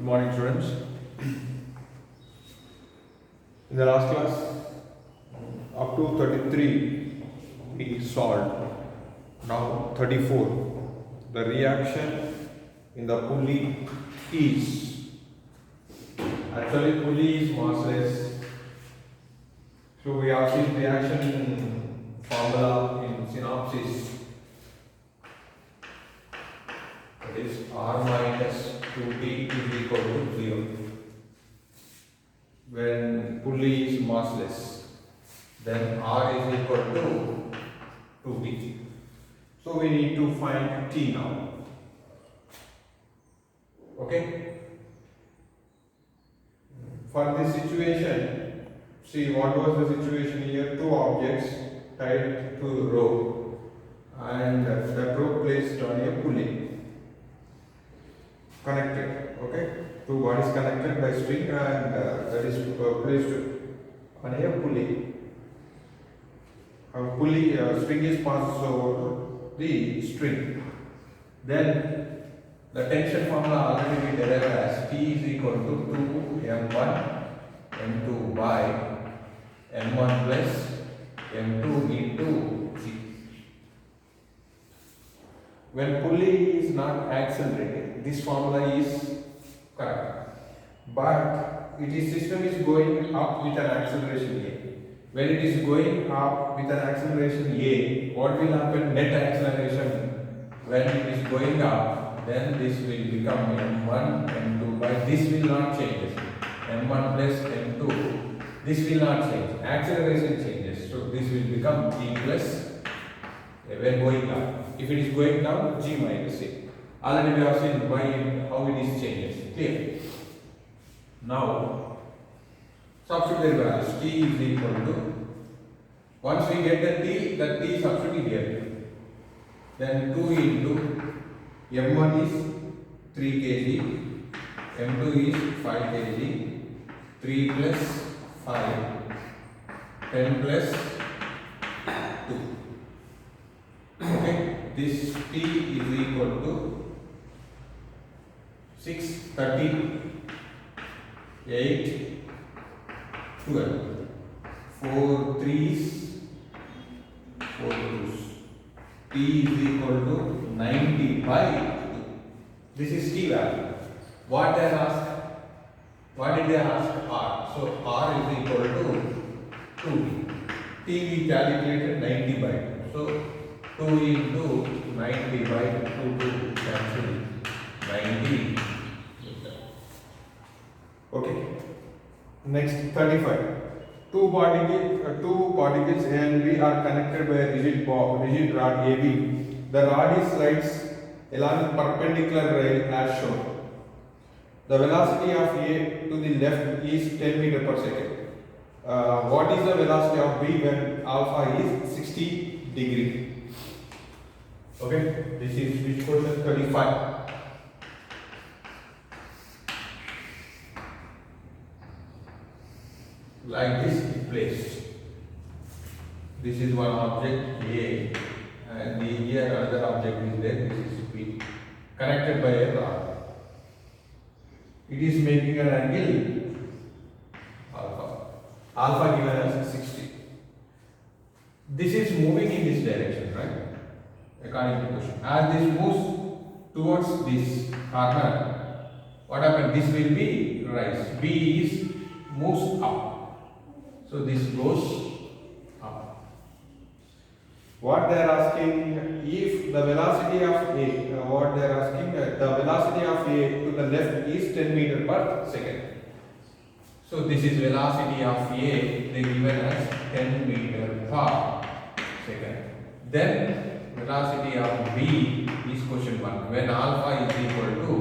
Good morning, students. In the last class, up to 33 we solved. Now 34. The reaction in the pulley is, actually pulley is massless. So we have seen reaction formula in synopsis. That is R minus 2T is equal to 0. When pulley is massless, then R is equal to 2T. So we need to find T now. Okay? For this situation, see what was the situation here? Two objects tied to a rope and that rope placed on a pulley. Connected, okay? Two bodies connected by string and that is placed on a pulley. String is passed over the string. Then the tension formula already we derived as T is equal to 2m1 m2 by m1 plus m2 into G. When pulley is not accelerated, this formula is correct. But system is going up with an acceleration A. When it is going up with an acceleration A, what will happen? Net acceleration. When it is going up, then this will become m1, m2 by this will not change. m1 plus m2. This will not change. Acceleration changes. So this will become G plus when going up. If it is going down, G minus A. Already we have seen how it is changes. Clear? Now, substitute their values. T is equal to, once we get the T substitute here. Then 2 into M1 is 3 kg, M2 is 5 kg, 3 plus 5, 10 plus 2. Okay, this T is equal to 6, 13, 8, 12, 4 3s, 4 2s. T is equal to 90 by 2. This is T value. What they ask? What did they ask? R. So R is equal to 2T. T we calculated 90 by 2. So 2 into 90 by 2 cancel 90. Okay. Next 35. Two particles A and B are connected by a rigid rod AB. The rod is slides along perpendicular rail as shown. The velocity of A to the left is 10 meters per second. What is the velocity of B when alpha is 60 degree? Okay, this is which question? 35. Like this it placed. This is one object A and here another object is there. This is B connected by a rod. It is making an angle alpha. Alpha given as 60. This is moving in this direction, right? According to the question. As this moves towards this corner, what happens? This will be rise. B moves up. So this goes up. What they are asking, if the velocity of A, the velocity of A to the left is 10 meters per second. So this is velocity of A, they given as 10 meters per second. Then velocity of B is question 1. When alpha is equal to,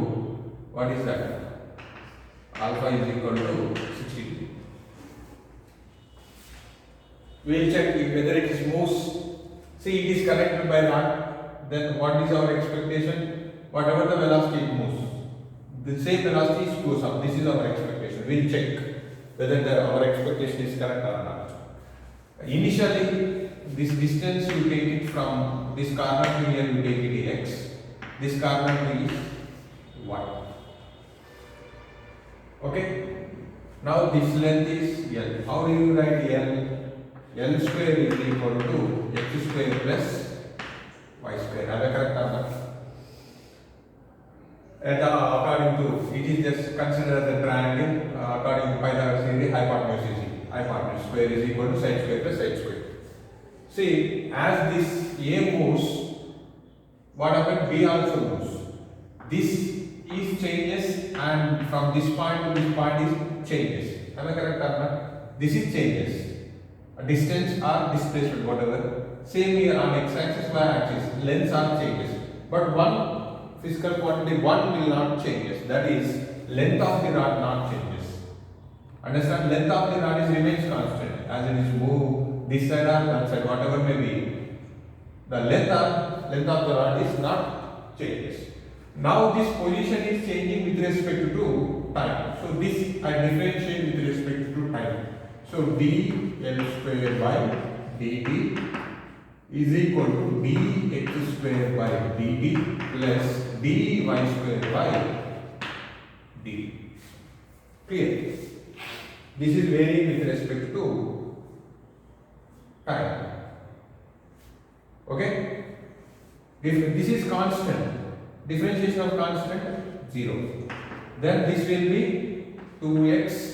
what is that? Alpha is equal to 60 degree. We will check whether it is moves. See, it is connected by rod. Then what is our expectation? Whatever the velocity it moves, the same velocity goes up. This is our expectation. We will check whether our expectation is correct or not. Initially, this distance you take it from this corner to here, you take it x. This corner is y. Okay. Now this length is L. How do you write L? L square is equal to x square plus y square. Have a correct answer? According to, it is just considered as a triangle. According to Pythagoras theory, hypotenuse is equal. Hypotenuse square is equal to sine square plus sine square. See, as this A moves, what happened? B also moves. This is changes, and from this point to this point is changes. Am I correct or not? This is changes. A distance or displacement, whatever. Same here on x-axis, y-axis, lengths are changes. But one physical quantity, one will not changes. That is, length of the rod not changes. Understand? Length of the rod is remains constant as it is moved this side or that side, whatever may be. The length of the rod is not changes. Now this position is changing with respect to time. So this I differentiate with respect to time. So dl square by dt is equal to dx square by dt plus dy square by dt. Clear? This is varying with respect to time. Okay? This is constant. Differentiation of constant 0. Then this will be 2x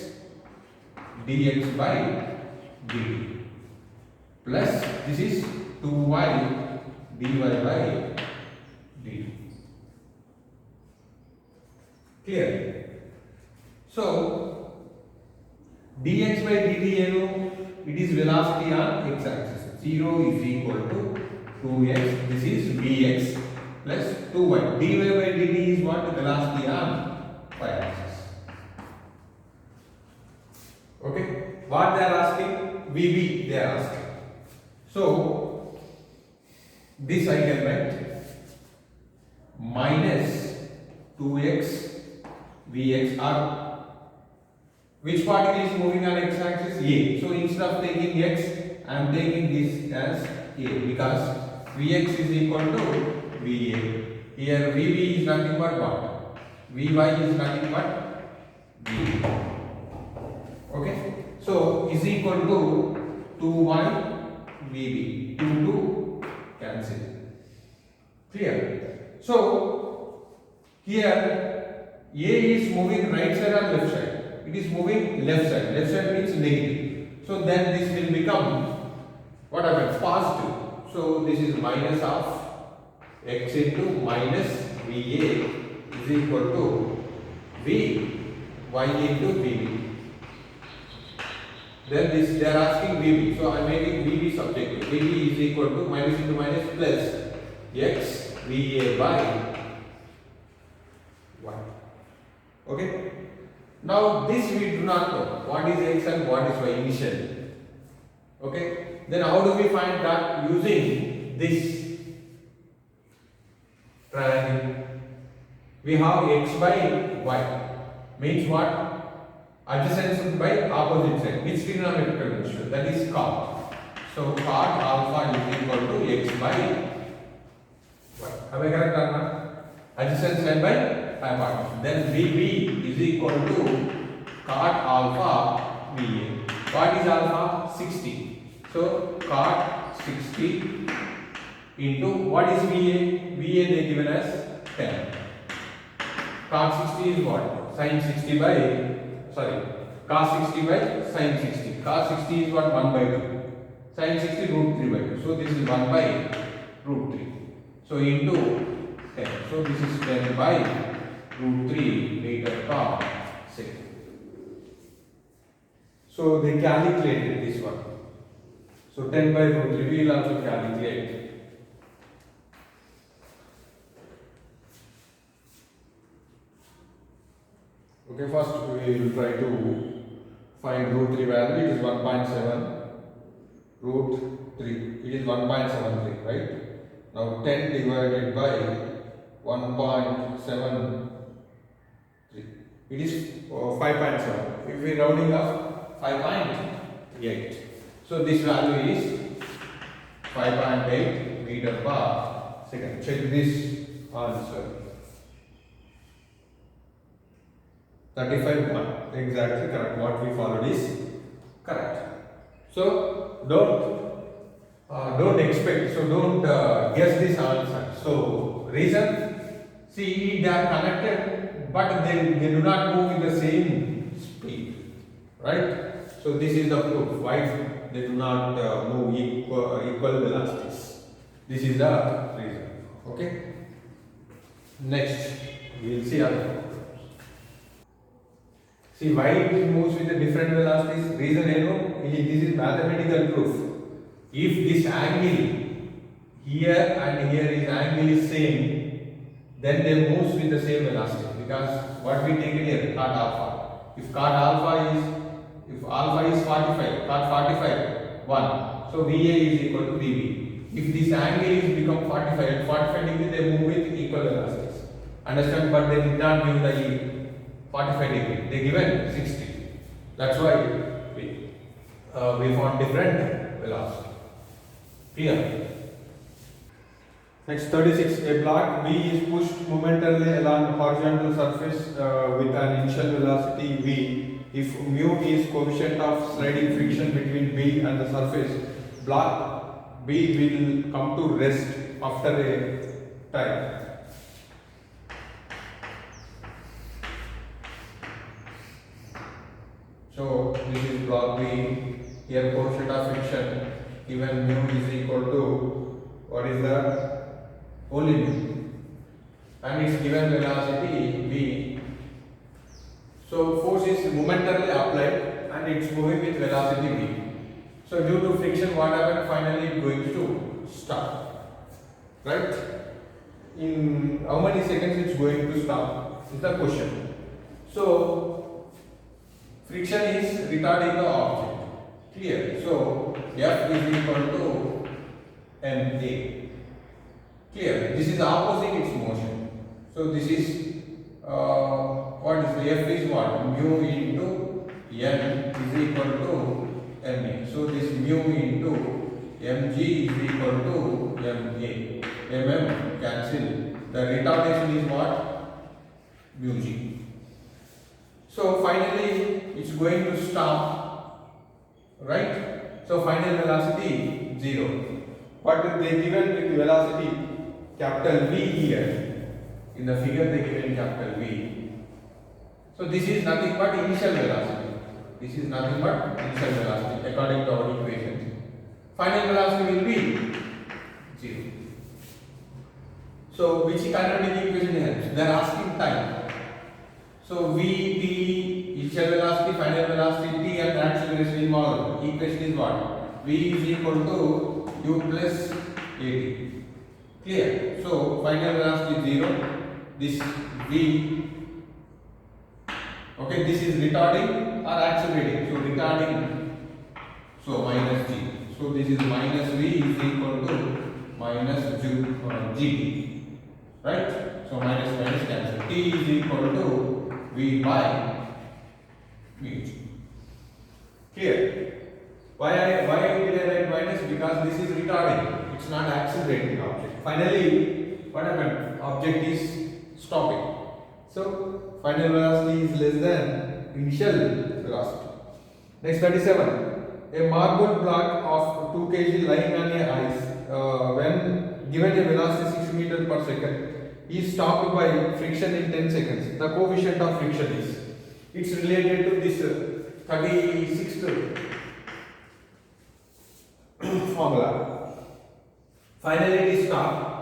dx by dt plus this is 2y dy by dt. Clear? So dx by dt, it is velocity on x-axis. 0 is equal to 2x. This is vx plus 2y. dy by dt is what? Velocity on y-axis. Okay, what they are asking? VB they are asking. So this I can write minus 2x vx r. Which particle is moving on x-axis? A. So instead of taking x, I am taking this as A because vx is equal to va. Here vb is nothing but what? Vy is nothing but v. Okay, so is equal to 2y vb. 2 cancel. Clear? So here A is moving right side or left side? It is moving left side. Left side means negative. So then this will become what happens? Positive. So this is minus of x into minus va is equal to vy into vb. Then this they are asking VB. So I am making VB subjective. VB is equal to minus into minus plus x VA by 1. Okay. Now this we do not know. What is x and what is y initially. Okay. Then how do we find that? Using this triangle. We have x by y. Means what? Adjacent by opposite side. Which trigonometric ratio? That is cot. So cot alpha is equal to x by y. Am I correct or not? Adjacent side by hypotenuse. Then VB is equal to cot alpha VA. What is alpha? 60. So cot 60 into what is VA? VA they given as 10. Cot 60 is what? Sin 60 by cos 60 by sin 60. Cos 60 is what? 1 by 2. Sin 60 root 3 by 2. So this is 1 by root 3. So into 10. So this is 10 by root 3 meter per second. So they calculated this one. So 10 by root 3 we will also calculate. Okay, first we will try to find root 3 value. It is 1.7 root 3. It is 1.73, right? Now 10 divided by 1.73. It is 5.7. If we rounding up 5.8. So this value is 5.8 meter per second. Check this answer. 35 1. Exactly correct. What we followed is correct. So don't expect. So don't guess this answer. So reason, see they are connected, but they do not move with the same speed, right? So this is the proof why they do not move equal velocities. This is the reason. Okay. Next, we will see other problems. See why it moves with the different velocities. Reason this is mathematical proof. If this angle here and here is angle is same, then they moves with the same velocity, because what we take here cot alpha. If alpha is 45, cot 45 1. So VA is equal to VB. If this angle is become 45 at 45 degree, they move with equal velocities. Understand? But they did not give the 45 degree. They given 60. That's why we found different velocity. Clear? Next 36. A block B is pushed momentarily along a horizontal surface with an initial velocity V. If mu is coefficient of sliding friction between B and the surface, block B will come to rest after a time. So this is block B. Here coefficient of friction given mu is equal to what is the only mu, and its given velocity V. So force is momentarily applied and it's moving with velocity V. So due to friction, what happened? Finally it's going to stop. Right? In how many seconds it's going to stop is the question. So friction is retarding the object. Clear? So F is equal to ma. Clear? This is opposing its motion. So this is what is the F is what? Mu into n is equal to ma. So this mu into mg is equal to ma. Cancel. The retardation is what? Mu g. So finally it's going to stop, right? So final velocity 0. But they given with velocity capital V here. In the figure they given capital V. So this is nothing but initial velocity. This is nothing but initial velocity according to our equations. Final velocity will be 0. So which kind of equation helps? They are asking time. So V, T, initial velocity, final velocity, T and acceleration involved. Equation is what? V is equal to U plus AT. Clear? So final velocity 0. This V, okay, this is retarding or accelerating. So retarding, so minus G. So this is minus V is equal to minus G, right? So minus minus cancel. T is equal to V by mu G. Clear? Why did I write minus? Because this is retarding. It's not accelerating object. Finally, what happened? Object is stopping. So final velocity is less than initial velocity. Next 37. A marble block of 2 kg lying on a ice when given a velocity 6 meters per second is stopped by friction in 10 seconds. The coefficient of friction is, it's related to this 36th formula. Finally it is stopped.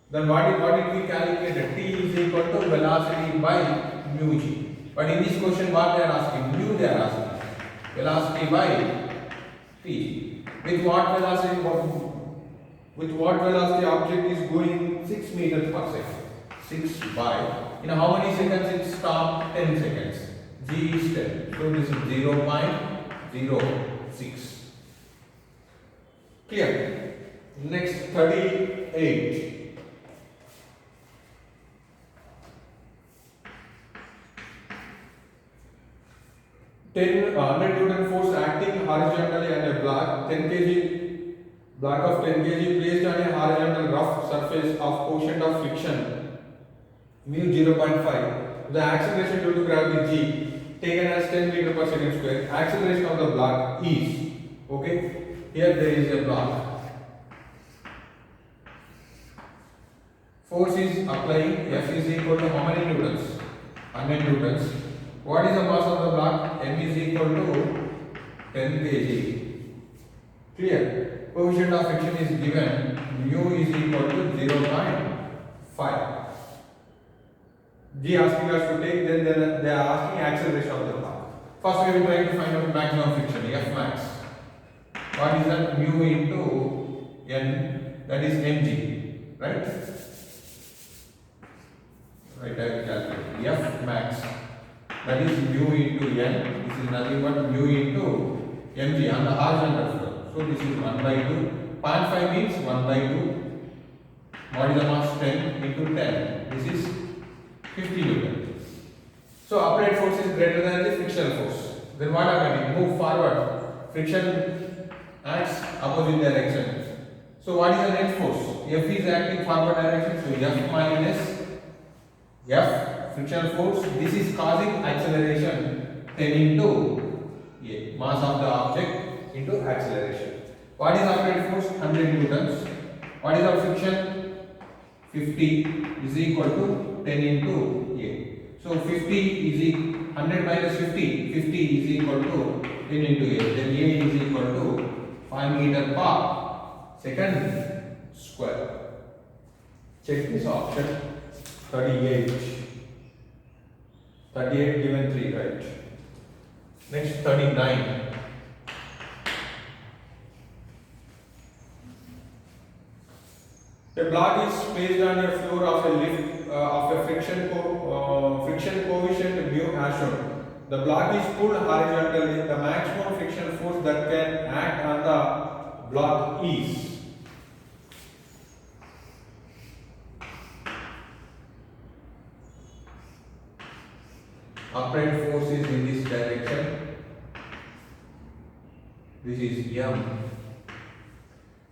Then what did we calculate? T is equal to velocity by mu g. But in this question, what they are asking? Mu they are asking. Velocity by t. With what velocity? With what velocity object is going 6 meters per second? 6 by. In how many seconds it stopped? 10 seconds. G is 10. So this is 0.06. Clear? Next 38. 100 Newton force acting horizontally on a block 10 kg block of 10 kg placed on a horizontal rough surface of coefficient of friction mu 0.5 The acceleration due to gravity g taken as 10 meter per second square. Acceleration of the block is, okay, here there is a block. Force is applying, F is equal to how many newtons? 100 newtons. What is the mass of the block? M is equal to 10 kg. Clear? Coefficient of friction is given, mu is equal to 0.5. G asking us to take, then they are asking acceleration of the block. First we will try to find out maximum friction, F max. What is that? Mu into N, that is mg, right? Right, I will calculate. F max, that is mu into N, this is nothing but mu into mg on the horizontal flow. So this is 1 by 2. 0.5 means 1 by 2. What is the mass? 10 into 10. This is 50 Newton. So upright force is greater than the frictional force. Then what happens? Move forward. Friction acts opposite direction. So what is the net force? F is acting forward direction. So F minus F frictional force. This is causing acceleration 10 into A. Mass of the object into acceleration. What is upright force? 100 newtons. What is the friction? 50 is equal to 10 into A. So 50 is 100 minus 50. 50 is equal to 10 into A. Then A is equal to 5 meter per second square. Check this option. 38. 38 given 3, right? Next 39. A block is placed on a floor of a lift of a friction coefficient mu as shown. The block is pulled horizontally. The maximum friction force that can act on the block is. Upright force is in this direction. This is M.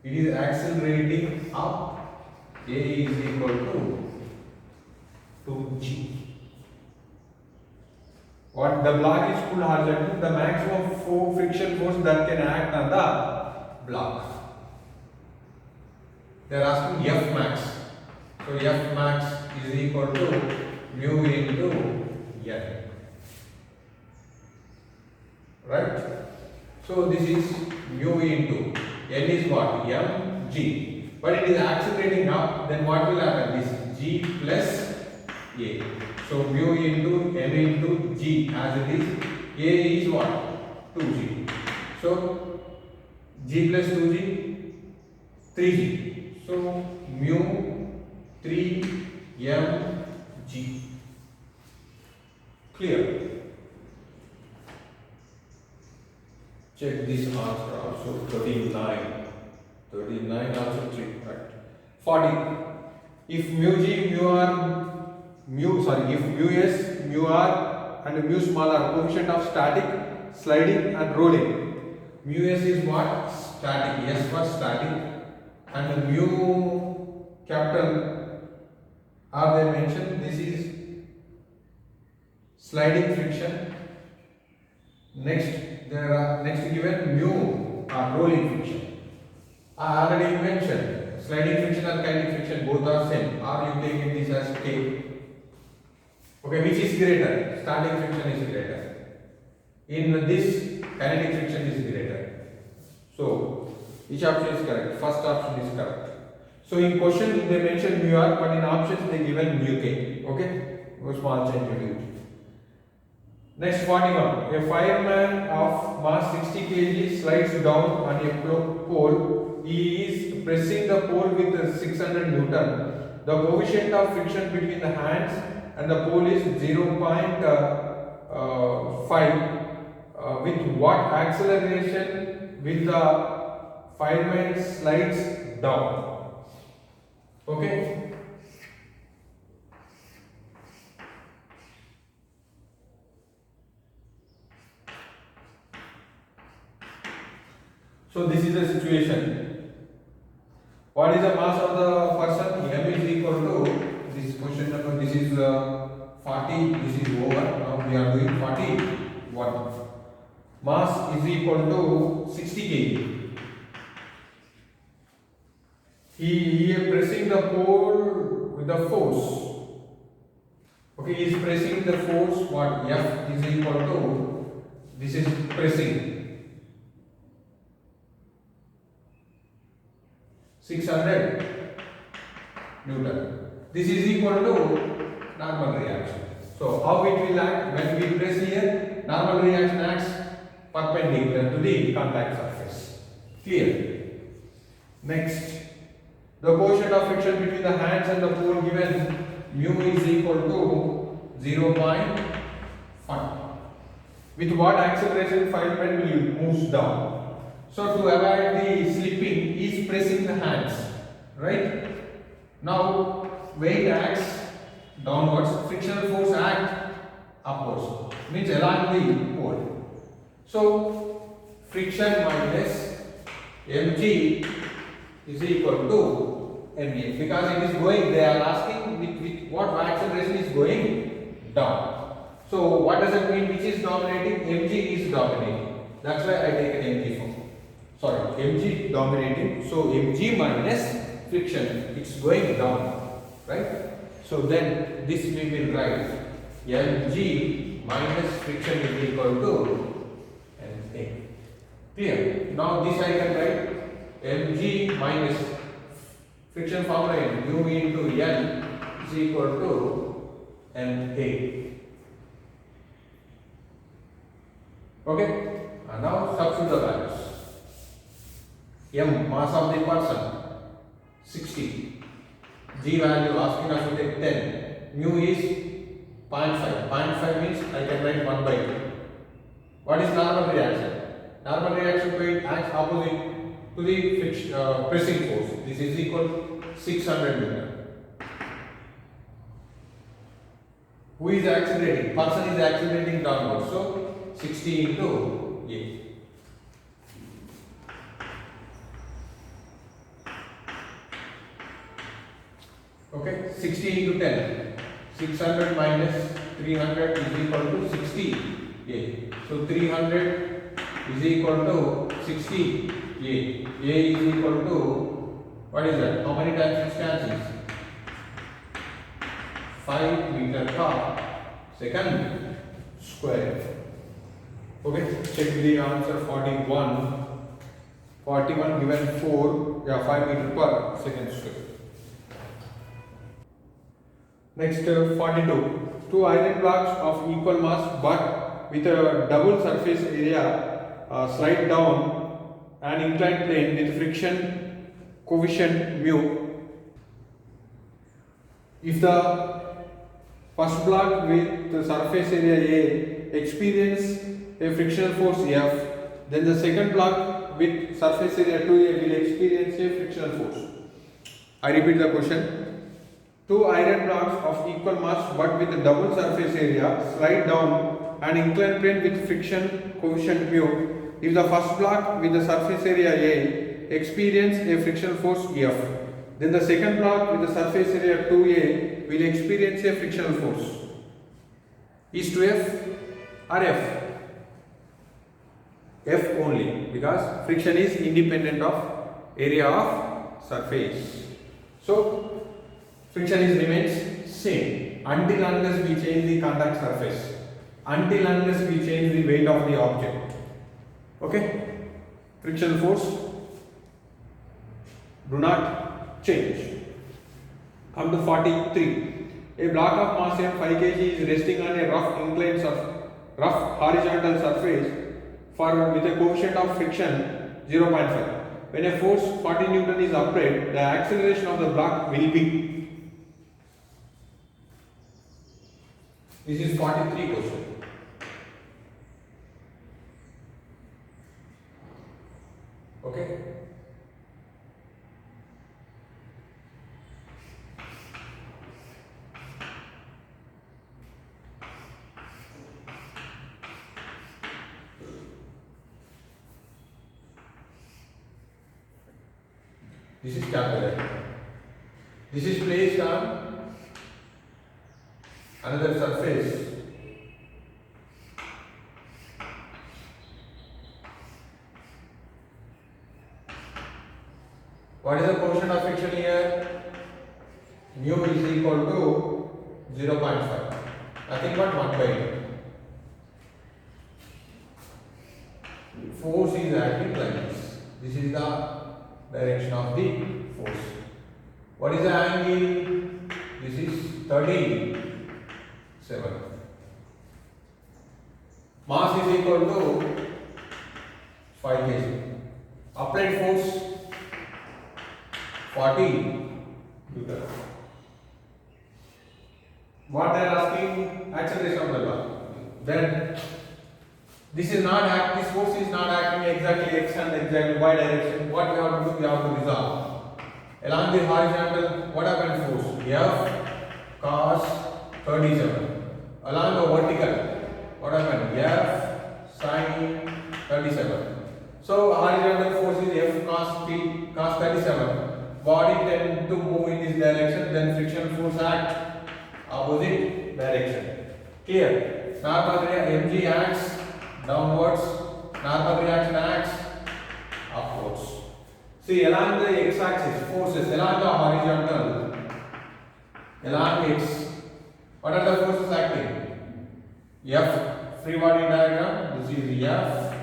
It is accelerating up. A is equal to 2G. What the block is pulled horizontally, the maximum friction force that can act on the block. They are asking F max. So F max is equal to mu into N. Right? So this is mu into N is what? Mg. But it is accelerating up, then what will happen? This G plus A. So mu into M into G as it is. A is what? 2G. So G plus 2G, 3G. So mu 3mg. Clear? Check this answer also. 39. 39 also 3, right? 40. If mu g, mu r, if mu s, mu r and mu small r coefficient of static, sliding and rolling. Mu s is what? Static. S for static. And mu capital R they mentioned. This is sliding friction. Next given mu are rolling friction. I already mentioned sliding friction and kinetic friction both are same. Or you take this as K. Okay, which is greater? Static friction is greater. In this, kinetic friction is greater. So, which option is correct? First option is correct. So, in question they mentioned mu r, but in options they given mu k. Okay, no small change you do. Next 41. A fireman of mass 60 kg slides down on a pole. He is pressing the pole with 600 Newton. The coefficient of friction between the hands and the pole is 0.5. With what acceleration will the fireman slides down? Okay. So this is the situation. What is the mass of the person? M is equal to this question number. This is 40, this is over. Now we are doing 41. Mass is equal to 60 kg. He is pressing the pole with the force. Okay, he is pressing the force. What F is equal to, this is pressing 600 Newton. This is equal to normal reaction. So how it will act when we press here? Normal reaction acts perpendicular to the contact surface. Clear? Next, the coefficient of friction between the hands and the pole given mu is equal to 0.5. With what acceleration file pen will move down? So to avoid the slipping, he is pressing the hands, right? Now weight acts downwards, frictional force acts upwards, means along the pole. So friction minus mg is equal to ma, because it is going, they are asking with what acceleration is going down. So what does it mean? Which is dominating? Mg is dominating. That's why I take an mg form. Sorry, mg dominating. So mg minus friction, it's going down, right? So then this we will write mg minus friction is equal to ma. Clear? Now this I can write mg minus friction formula mu into L is equal to ma. Okay? And now substitute the values. M, mass of the person, 60. G value asking us to take 10. Mu is 0.5. 0.5 means I can write 1 by 2. What is normal reaction? Normal reaction point acts opposite to the pressing force. This is equal to 600 Newton. Who is accelerating? Person is accelerating downwards. So 60 into A. Okay, 60 into 10. 600 minus 300 is equal to 60 A. So 300 is equal to 60 A. A is equal to, what is that? How many times it cancels? 5 meter per second square. Okay, check the answer 41. 41 given 4, 5 meter per second square. Next, 42. Two iron blocks of equal mass but with a double surface area slide down an inclined plane with friction coefficient mu. If the first block with the surface area A experience a frictional force F, then the second block with surface area 2A will experience a frictional force. I repeat the question. Two iron blocks of equal mass but with a double surface area slide down an inclined plane with friction coefficient mu. If the first block with the surface area A experience a frictional force F, then the second block with the surface area 2A will experience a frictional force. Is to F or F? F only, because friction is independent of area of surface. So friction is remains same until unless we change the contact surface, until unless we change the weight of the object. Okay, frictional force do not change. Come to 43. A block of mass m 5 kg is resting on a rough horizontal surface with a coefficient of friction 0.5. When a force 40 Newton is applied, the acceleration of the block will be. This is 43 question. Okay. This is capital. This is placed on another surface. What is the coefficient of friction here? Mu is equal to 0.5. Nothing but 1 by 2. Force is acting like this. This is the direction of the force. What is the angle? This is 37. Mass is equal to 5 kg. Applied force 40 Newton. What they are asking? Acceleration of the ball. Then this force is not acting exactly x and exactly y direction. What we have to do? We have to resolve. Along the horizontal, what happened force? F cos 37. Along the vertical, what happened? F sin 37. So horizontal force is F cos 37. Body tend to move in this direction, then friction force act opposite direction. Clear? Normal mg acts downwards, normal reaction acts upwards. See, along the x-axis, forces along the horizontal, along x, what are the forces acting? F, free body diagram, this is F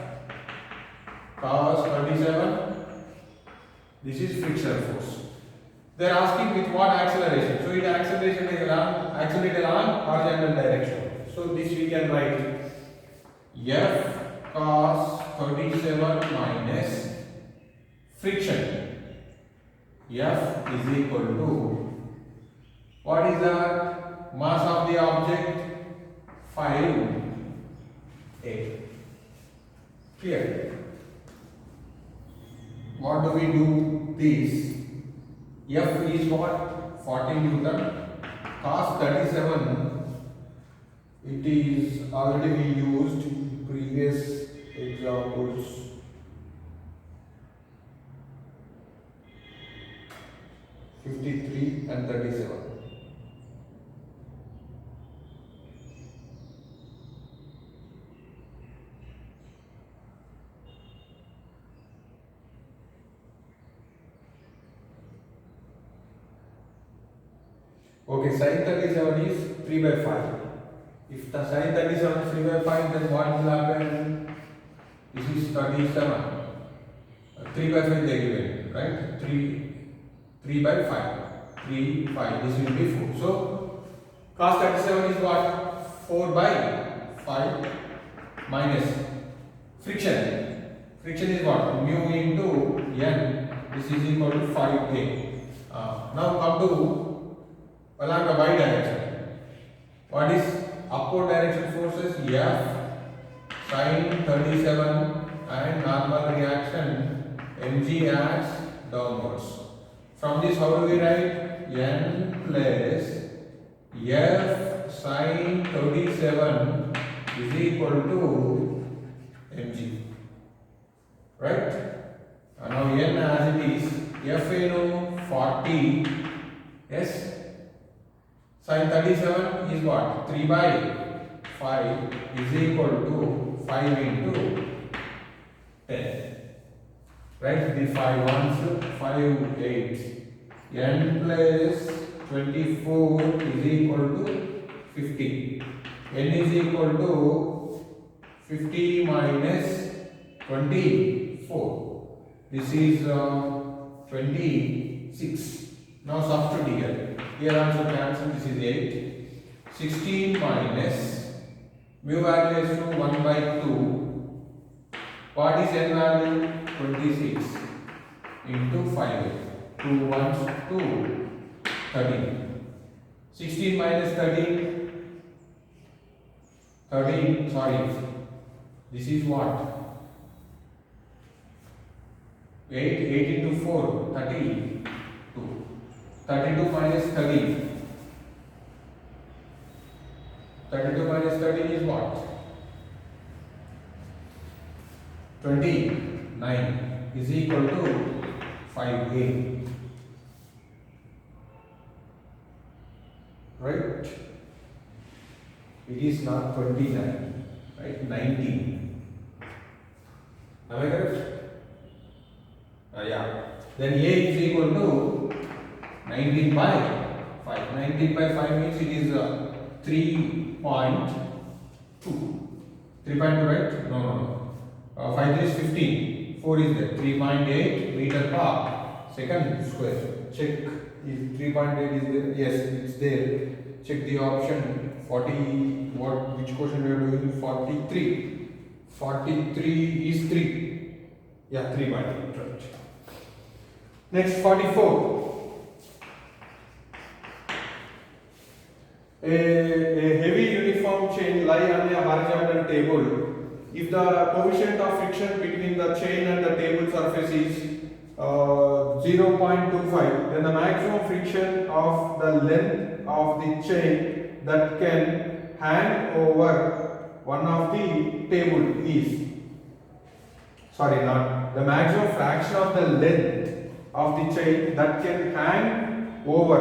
cos 37. This is frictional force. They are asking with what acceleration. So it acceleration is accelerate along horizontal direction. So this we can write F cos 37 minus friction. F is equal to, what is the mass of the object? 5 A. Clear? What do we do this? F is what? 40 Newton. Cos 37, it is already we used in previous examples. (53) and 37. Okay, sin 37 is 3 by 5. If the sin 37 is 3 by 5, then what will happen? This is 37. 3 by 5 they given, right? 3 by 5. 3, 5. This will be 4. So, cos 37 is what? 4 by 5 minus friction. Friction is what? Mu into n. This is equal to 5a. Now come to along the y direction. What is upward direction forces? F sin 37 and normal reaction mg acts downwards. From this, how do we write? N plus F sin 37 is equal to mg. Right? And now n as it is, F 40. Yes? Sin 37 is what? 3 by 5 is equal to 5 into 10. Right? The 5 ones, 5 8. N plus 24 is equal to 50. N is equal to 50 minus 24. This is 26. Now substitute here. Here also cancel, this is 8. 16 minus mu value is to 1 by 2. What is n value? 26 into 5. 2 ones 2. 13. 16 minus 13. 13, sorry. This is what? 8 into 4, 32. 32 minus 13. 32 minus 13 is what? 29 is equal to 5a. Right? It is not 29, right? 19. Am I correct? Yeah. Then A is equal to 19 by 5. 19 by 5 means it is 3.2. 3.2, right? No. 5 is 15. 4 is there. 3.8 meter per second square. Check if 3.8 is there. Yes, it's there. Check the option 40. Which question we are doing? 43. 43 is 3. Yeah, 3.8, right. Next, 44. A heavy uniform chain lie on a horizontal table. If the coefficient of friction between the chain and the table surface is 0.25, then the maximum friction of the length of the chain that can hang over one of the table is, sorry, not the maximum fraction of the length of the chain that can hang over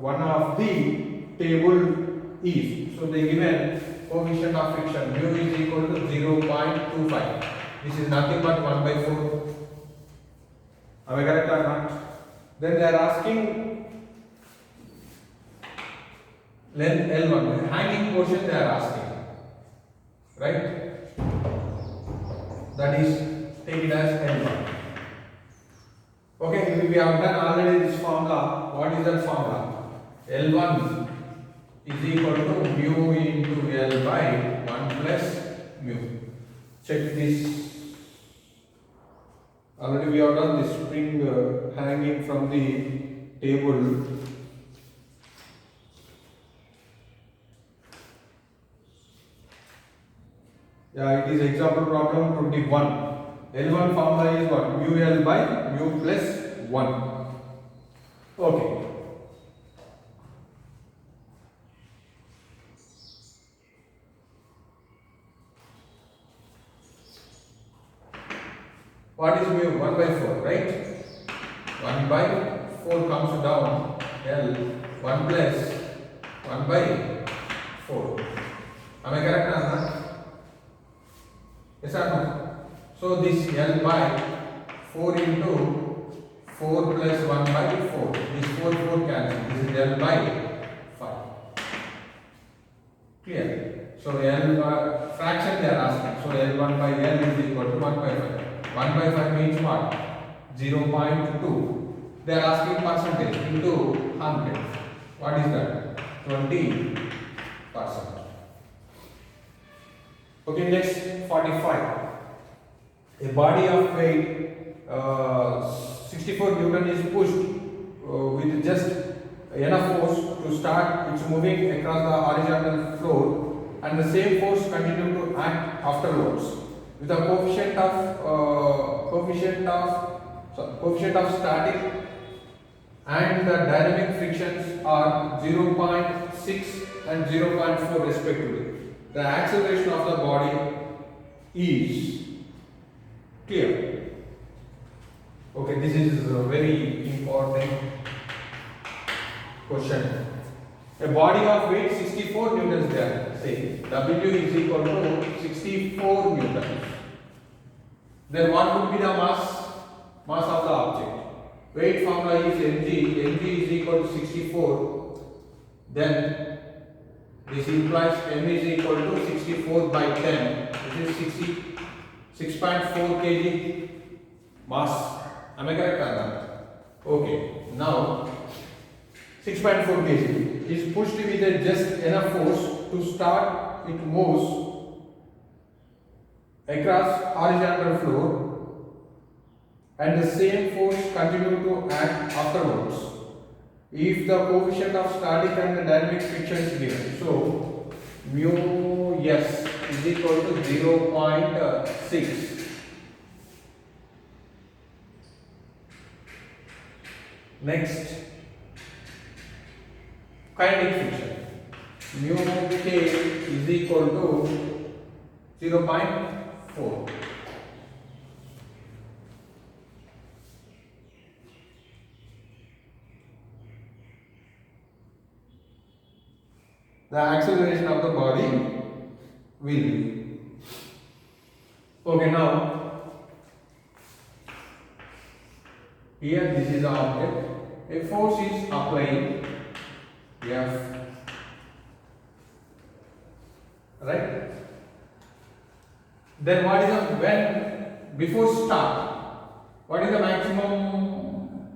one of the table is. So they given coefficient of friction mu is equal to 0.25. This is nothing but 1 by 4. Am I correct or not? Then they are asking length L1, hanging portion they are asking, right? That is, take it as L1. Okay, we have done already this formula. What is that formula? L1 is equal to mu into L by 1 plus mu. Check this. Already we have done this spring hanging from the table. Yeah, it is example problem 21. L1 formula is what? Mu L by mu plus 1. Okay. What is mu? 1 by 4, right? 1 by 4 comes down. L 1 plus 1 by 4. Am I correct or not? Yes or no? So this L by 4 into 4 plus 1 by 4. This 4 cancel. This is L by 5. Clear? So L fraction they are asking. So L1 by L is equal to 1 by 5. 1 by 5 means what? 0.2. They are asking percentage into 100. What is that? 20%. Okay, next 45. A body of weight 64 Newton is pushed with just enough force to start its moving across the horizontal floor, and the same force continue to act afterwards. With the coefficient of static and the dynamic frictions are 0.6 and 0.4 respectively. The acceleration of the body is clear. Okay, this is a very important question. A body of weight 64 newtons there. Say W is equal to 64 newtons. Then what would be the mass of the object? Weight formula is mg. Mg is equal to 64. Then this implies m is equal to 64 by 10. This is 6.4 kg mass. Am I correct or not? Okay. Now 6.4 kg is pushed with just enough force to start it moves across horizontal floor, and the same force continue to act afterwards if the coefficient of static and the dynamic friction is given. So mu s is equal to 0.6. Next, kinetic friction. Mu k is equal to 0.4. the acceleration of the body will be. Okay, now here this is the object. A force is applying F, right? Then what is the, when before start, what is the maximum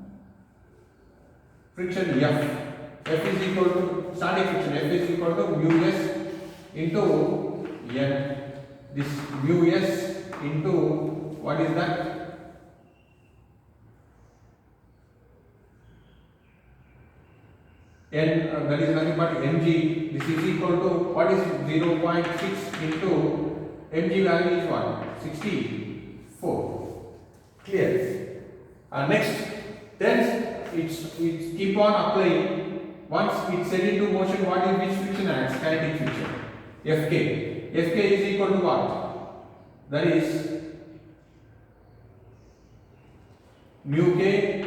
friction F? F is equal to static friction. F is equal to mu s into N. This mu s into what is that? N, that is nothing but mg. This is equal to what is 0.6 into mg value is what? 64. Clear? Next, then it's keep on applying. Once it's set into motion, what is which friction acts? Kinetic friction. Fk. Fk is equal to what? That is mu k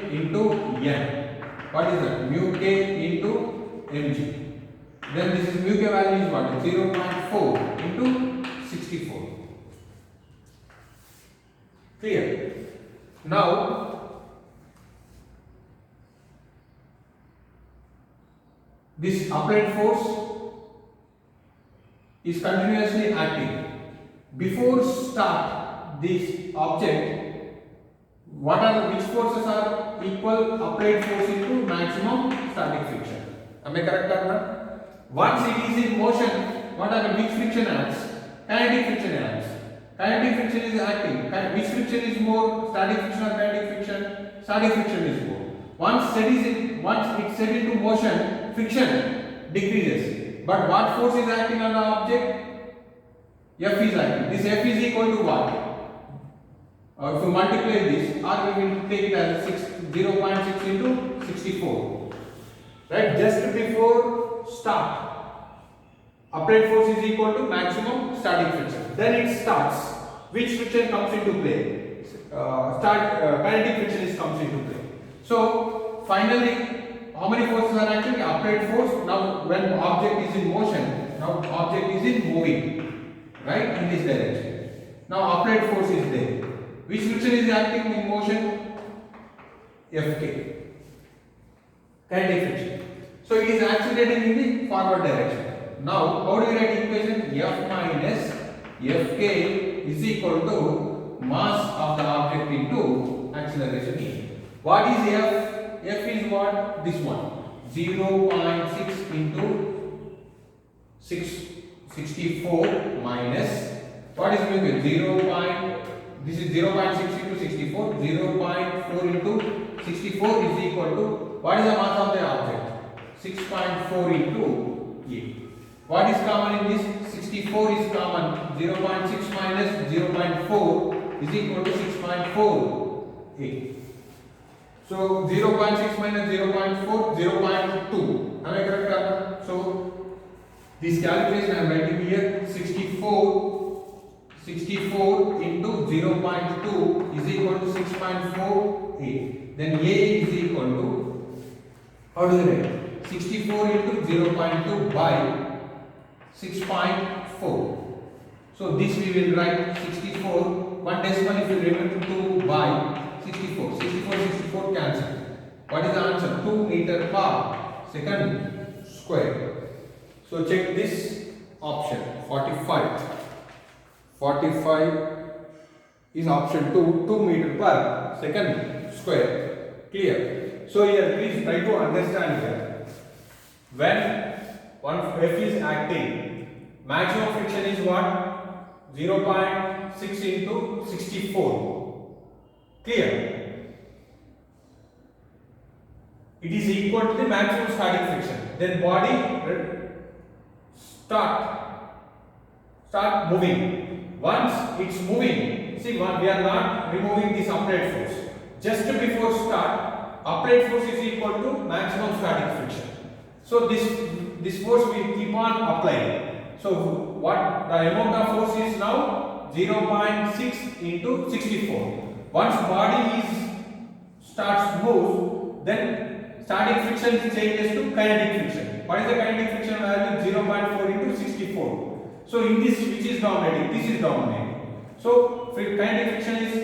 into N. What is that? Mu k into mg. Then this is mu k value is what? 0.4 into 64. Clear? Now this applied force is continuously acting. Before start this object, what are which forces are equal applied force into maximum static friction? Am I correct or not? Once it is in motion, what are the which friction acts? Kinetic friction acts. Kinetic friction is acting. Which friction is more? Static friction or kinetic friction? Static friction is more. Once it's set into motion, friction decreases. But what force is acting on the object? F is acting. This F is equal to what? If you multiply this, or we will take it as 0.6 into 64. Right? Just before start, applied force is equal to maximum static friction. Then it starts. Which friction comes into play? Kinetic friction comes into play. So finally, how many forces are acting? Applied force. Now when object is in motion, now object is in moving, right, in this direction. Now applied force is there. Which friction is acting in motion? Fk. Kinetic friction. So it is accelerating in the forward direction. Now how do you write equation? F minus Fk is equal to mass of the object into acceleration E. What is F? F is what? This one. 0.6 into 64 minus what is mu? 0. This is 0.6 into 64. 0.4 into 64 is equal to what is the mass of the object? 6.4 into A. What is common in this? 64 is common. 0.6 minus 0.4 is equal to 6.4 A. So 0.6 minus 0.4, 0.2. Am I correct? So this calculation I am writing here 64 into 0.2 is equal to 6.48. Then A is equal to, how do you write? 64 into 0.2 by 6.4. So this we will write 64. One decimal if you remember 2 by 64. 64 cancel. What is the answer? 2 meter per second square. So check this option 45. 45 is option 2 meter per second square. Clear? So here please try to understand here. When one F is acting, maximum friction is what? 0.6 into 64. Clear? It is equal to the maximum static friction. Then body start moving. Once it's moving, see we are not removing this applied force. Just before start, applied force is equal to maximum static friction. So this force we keep on applying. So what the amount of force is now? 0.6 into 64. Once body starts move, then static friction changes to kinetic friction. What is the kinetic friction value? 0.4 into 64. So in this, which is dominating? This is dominating. So kinetic friction is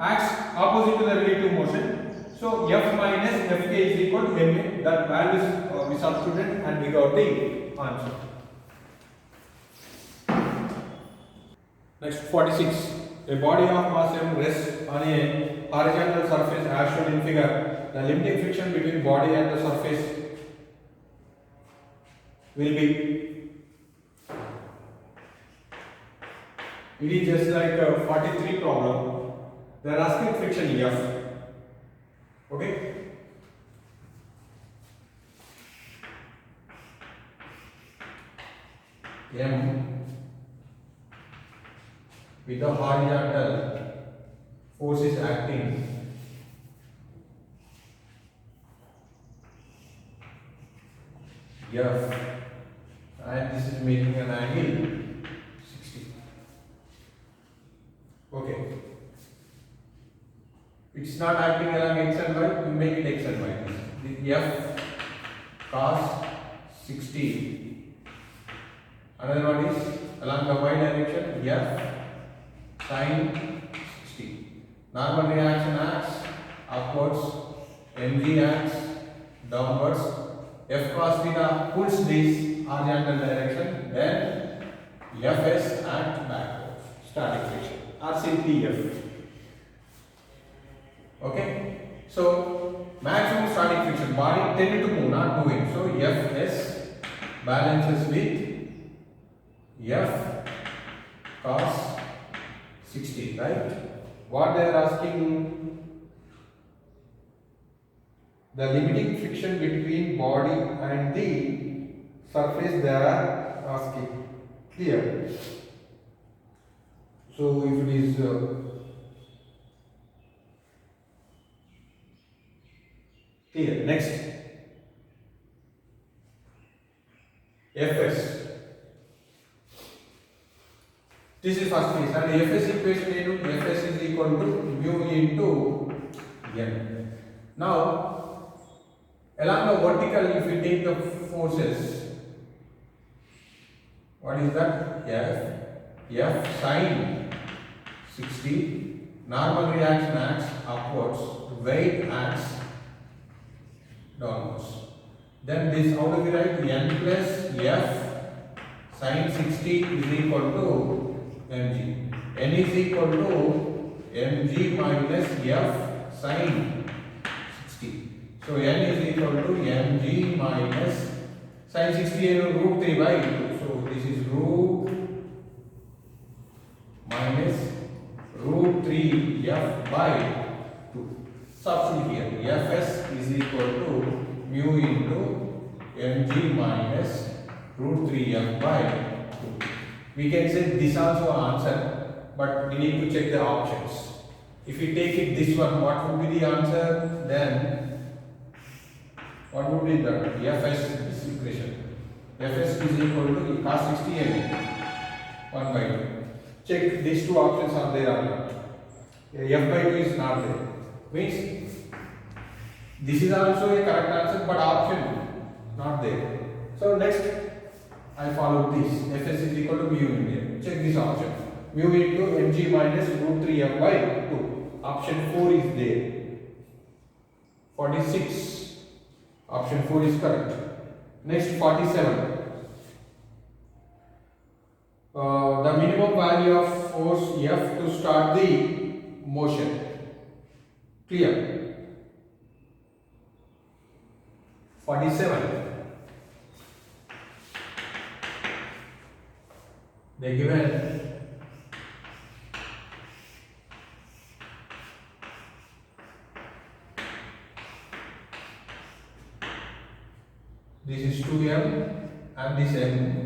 acts opposite to the relative motion. So F minus Fk is equal to ma. That values we substituted and we got the answer. Next 46. A body of mass m rests on a horizontal surface as shown in figure. The limiting friction between body and the surface will be, it is just like a 43 problem. They are asking friction F. Okay. M with the horizontal force is acting F, and this is making an angle 60. Okay. It's not acting along x and y, we make it x and y. The F cos 60. Another one is along the y direction, F sin 60. Normal reaction acts upwards, mg acts downwards. F cos theta pulls this horizontal direction, then Fs act backwards, static friction, or simply F. Okay, so maximum static friction, body tended to move, not moving. So Fs balances with F cos 60, right? What they are asking, the limiting friction between body and the surface they are asking. Clear? So if it is clear, next Fs. This is first case, and Fs equation Fs is equal to mu into n. Now along the vertical, if we take the forces, what is that? F sin 60, normal reaction acts upwards, weight acts downwards. Then this, how do we write? N plus F sin 60 is equal to mg. N is equal to mg minus F sin 60. So n is equal to mg minus sin 60 and root 3 by 2. So this is root minus root 3 f by 2. Substitute here. Fs is equal to mu into mg minus root 3 f by 2. We can say this also answer, but we need to check the options. If we take it this one, what would be the answer? Then what would be the Fs this equation? Fs is equal to cos 60 and 1 by 2. Check these two options are there or not. F by 2 is not there. Means this is also a correct answer, but option not there. So next I follow this. Fs is equal to mu in there. Check this option. Mu into mg minus root 3 f by 2. Option 4 is there. 46. Option 4 is correct. Next 47. The minimum value of force F to start the motion. Clear? 47. They given this is 2m and this m.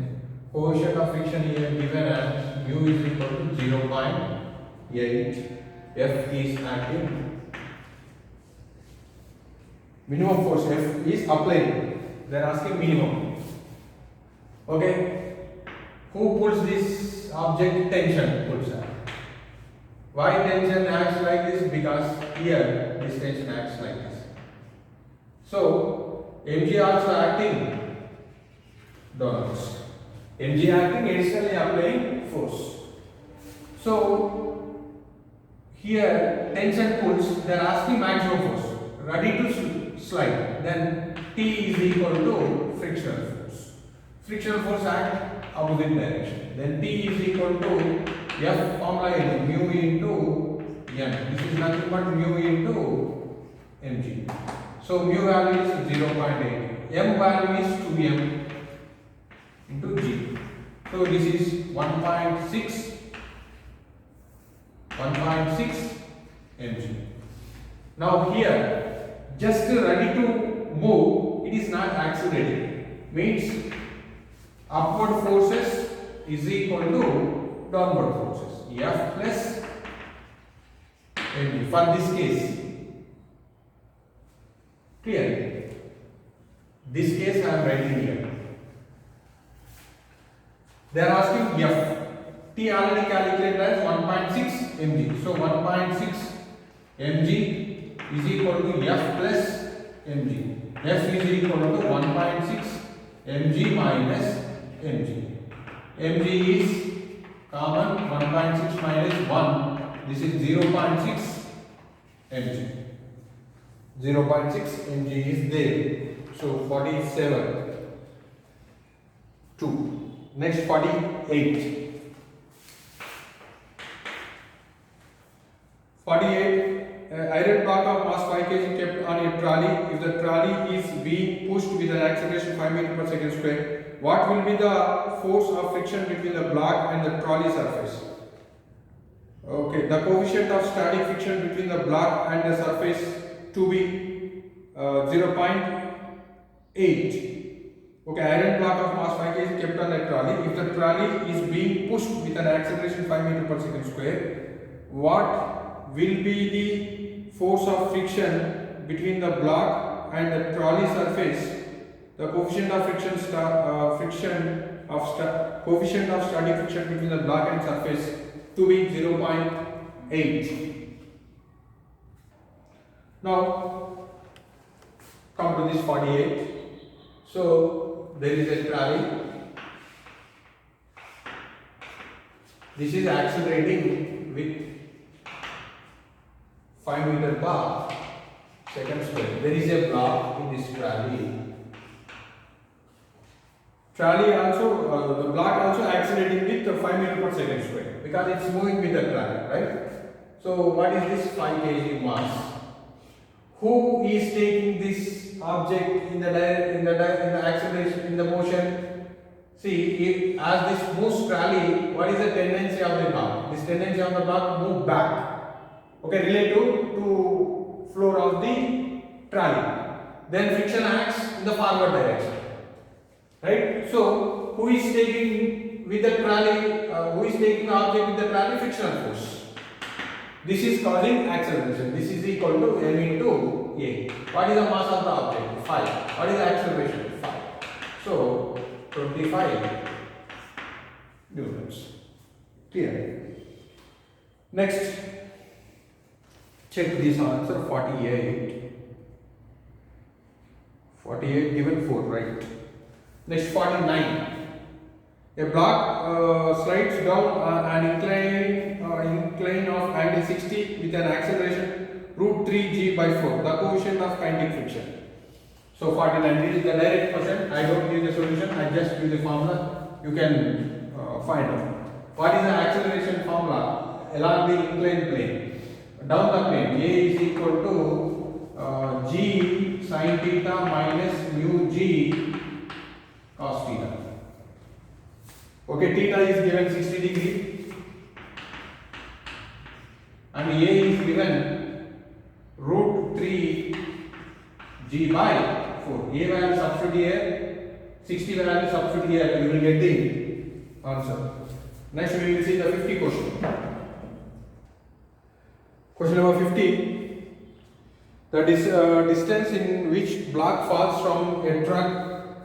Coefficient of friction here given as mu is equal to 0.8. F is acting. Minimum force F is applied. They are asking minimum. Okay. Who pulls this object? Tension pulls that. Why tension acts like this? Because here this tension acts like this. So mg also acting downwards. mg acting, additionally applying force. So here tension pulls, they are asking maximum force, ready to slide, then T is equal to frictional force. Frictional force act opposite direction. Then T is equal to F formula is mu into N. This is nothing but mu into mg. So mu value is 0.8. M value is 2m into g. So this is 1.6 mg. Now here, just ready to move, it is not accelerating. Means upward forces is equal to downward forces. F plus mg for this case. Clear? This case I am writing here. They are asking F. T already calculated as 1.6 mg. So 1.6 mg is equal to F plus mg. F is equal to 1.6 mg minus mg. mg is common, 1.6 minus 1. This is 0.6 mg. 0.6 mg is there. So 47. 2. Next 48. 48. Iron block of mass 5 kg kept on a trolley. If the trolley is being pushed with an acceleration 5 meters per second square, what will be the force of friction between the block and the trolley surface? Okay, the coefficient of static friction between the block and the surface to be 0.8. Okay, iron block of mass 5 kg kept on a trolley. If the trolley is being pushed with an acceleration 5 meters per second square, what will be the force of friction between the block and the trolley surface? The coefficient of coefficient of static friction between the block and surface to be 0.8. Now come to this 48. So there is a trolley. This is accelerating with 5 meters per second square. There is a block in this trolley. Trolley also, the block also accelerating with 5 meters per second square because it's moving with the trolley, right? So what is this 5 kg mass? Who is taking this object in the acceleration, in the motion? See, as this moves trolley, what is the tendency of the block? This tendency of the block move back. Okay, relative to floor of the trolley. Then friction acts in the forward direction. Right? So, who is taking with the trolley, who is taking the object with the trolley? Frictional force. This is causing acceleration. This is equal to m into a. What is the mass of the object? 5. What is the acceleration? 5. So, 25 newtons. Clear? Next, check this answer 48. 48 given 4, right? Next 49. A block slides down an incline of angle 60 with an acceleration root 3g by 4. The coefficient of kinetic friction. So 49. This is the direct question. I don't give the solution. I just give the formula. You can find out. What is the acceleration formula along the inclined plane? Down the plane, A is equal to g sin theta minus mu g cos theta. Okay, theta is given 60 degree and A is given root 3 g by 4. A value substitute here, 60 value substitute here, you will get the answer. Next we will see the 50 question. Question number 50. The distance in which block falls from a truck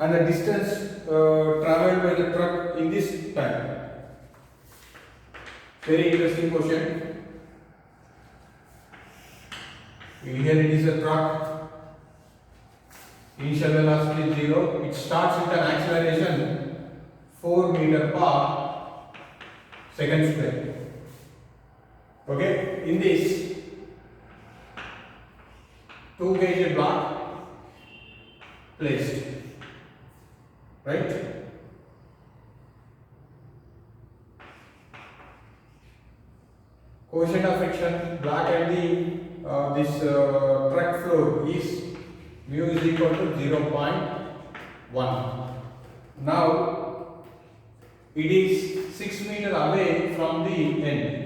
and the distance traveled by the truck in this time. Very interesting question. Here it is a truck. Initial velocity is 0. It starts with an acceleration 4 meter per second square. Okay, in this 2 kg block placed, right? Coefficient of friction, block and the truck floor is mu is equal to 0.1. Now it is 6 meter away from the end.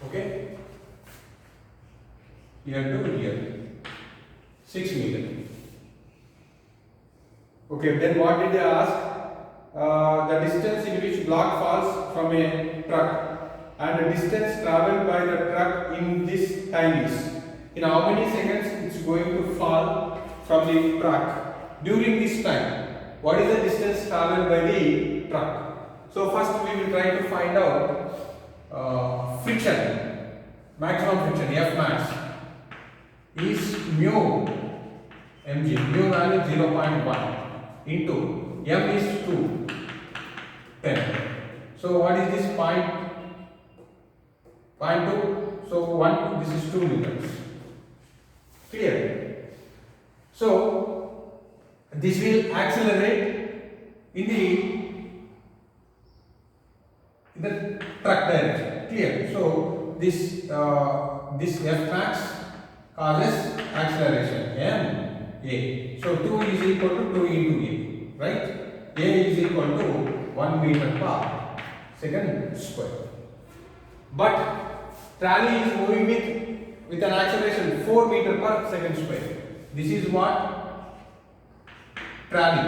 Okay, here to here, 6 meter. Okay, then what did they ask? The distance in which block falls from a truck and the distance travelled by the truck in this time is. In how many seconds it's going to fall from the truck during this time? What is the distance travelled by the truck? So first we will try to find out friction, maximum friction, F max is mu mg, mu value 0.1 into m is 2, 10. So what is this point? 0.2. So 1, this is 2 meters. Clear? So this will accelerate in the truck direction. Clear? So this F max causes acceleration m a. So 2 is equal to 2 into a, right? A is equal to 1 meter per second square. But trolley is moving with an acceleration 4 meter per second square. This is what trolley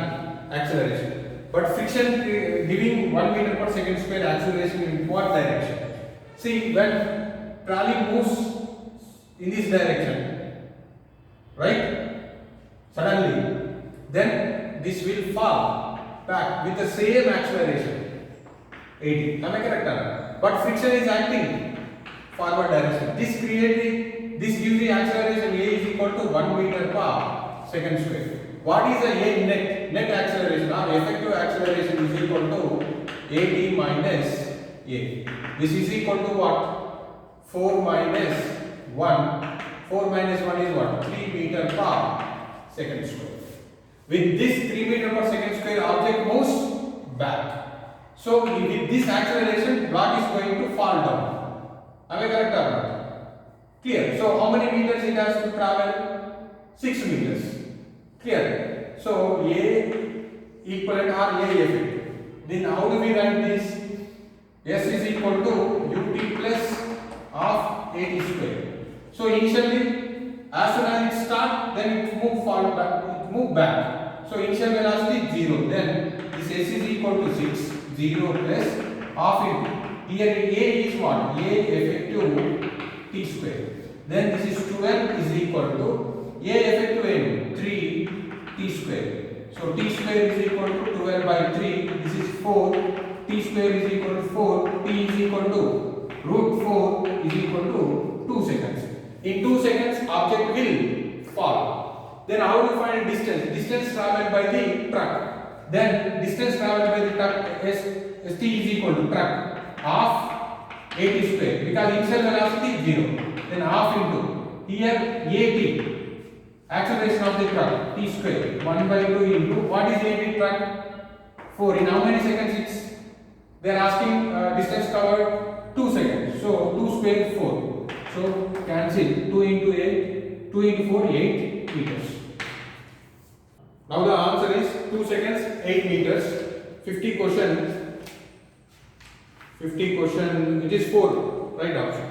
acceleration. But friction giving 1 meter per second square acceleration in what direction? See, when trolley moves in this direction, right? Suddenly, then this will fall back with the same acceleration, 80. Am I correct? But friction is acting forward direction. This gives the acceleration A is equal to 1 meter per second square. What is the A net? Net acceleration or effective acceleration is equal to AT minus A. This is equal to what? 4 minus 1. 4 minus 1 is what? 3 meter per second square. With this 3 meter per second square, object moves back. So with this acceleration, block is going to fall down. Am I correct or not? Clear. So how many meters it has to travel? 6 meters. Clear. So A equivalent or A effective. Then how do we write this? S is equal to ut plus of AT square. So initially, as soon as it starts, then it move back. So initial velocity is 0. Then this S is equal to 6. 0 plus half into. Here A is what? A effective T square. Then this is 12 is equal to A effective n 3 T square. So T square is equal to 12 by 3. This is 4. T square is equal to 4. T is equal to root 4 is equal to 2 seconds. In 2 seconds, object will fall. Then how do you find distance? Distance traveled by the truck. Then distance traveled by the truck ST is equal to truck half AT square because initial velocity is 0. Then half into here AT acceleration of the truck T square 1 by 2 into what is AT truck 4. In how many seconds it's they are asking distance covered 2 seconds. So 2 square is 4. So cancel 2 into 8 2 into 4 8 meters. Now the answer is 2 seconds 8 meters. 50 question it is 4 right option.